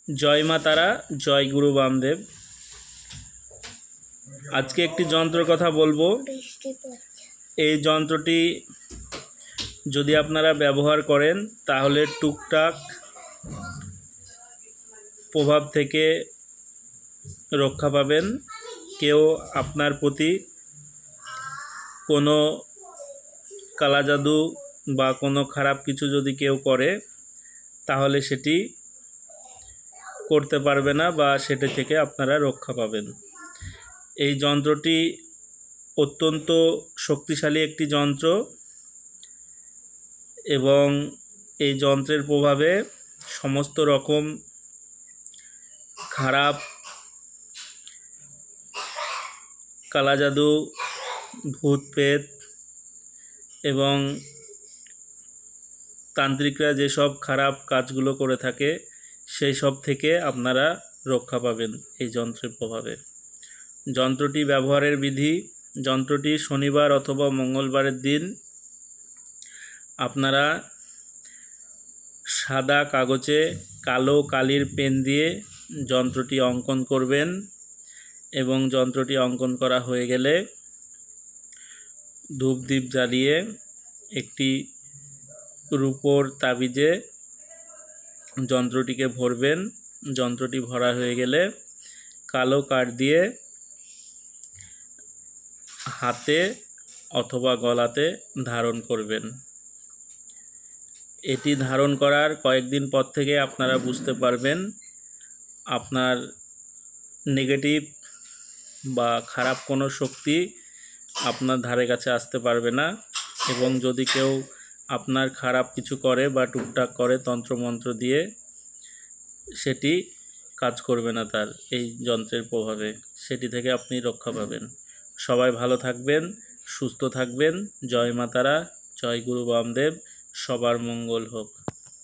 জয় মা তারা, জয় গুরু বামদেব। আজকে একটি যন্ত্রের কথা বলবো। এই যন্ত্রটি যদি আপনারা ব্যবহার করেন তাহলে টুকটাক প্রভাব থেকে রক্ষা পাবেন। কেউ আপনার প্রতি কোনো কালাজাদু বা কোনো খারাপ কিছু যদি কেউ করে তাহলে সেটি করতে পারবে না বা সেটি থেকে আপনারা রক্ষা পাবেন। এই যন্ত্রটি অত্যন্ত শক্তিশালী একটি যন্ত্র এবং এই যন্ত্রের প্রভাবে সমস্ত রকম খারাপ কালাজাদু, ভূত প্রেত এবং তান্ত্রিকরা যেসব খারাপ কাজগুলো করে থাকে সেই সব থেকে আপনারা রক্ষা পাবেন এই যন্ত্রের প্রভাবে। যন্ত্রটি ব্যবহারের বিধি: যন্ত্রটি শনিবার অথবা মঙ্গলবারের দিন আপনারা সাদা কাগজে কালো কালির পেন দিয়ে যন্ত্রটি অঙ্কন করবেন এবং যন্ত্রটি অঙ্কন করা হয়ে গেলে ধূপদীপ জ্বালিয়ে একটি রূপোর তাবিজে যন্ত্রটিকে ভরবেন। যন্ত্রটি ভরা হয়ে গেলে কালো কাঠ দিয়ে হাতে অথবা গলাতে ধারণ করবেন। এটি ধারণ করার কয়েকদিন পর থেকে আপনারা বুঝতে পারবেন আপনার নেগেটিভ বা খারাপ কোনো শক্তি আপনার ধারে কাছে আসতে পারবে না এবং যদি কেউ আপনার খারাপ কিছু করে বা টুকটাক করে তন্ত্রমন্ত্র দিয়ে, সেটি কাজ করবে না তার এই যন্ত্রের প্রভাবে। সেটি থেকে আপনি রক্ষা পাবেন। সবাই ভালো থাকবেন, সুস্থ থাকবেন। জয় মা তারা, জয় গুরু বামদেব। সবার মঙ্গল হোক।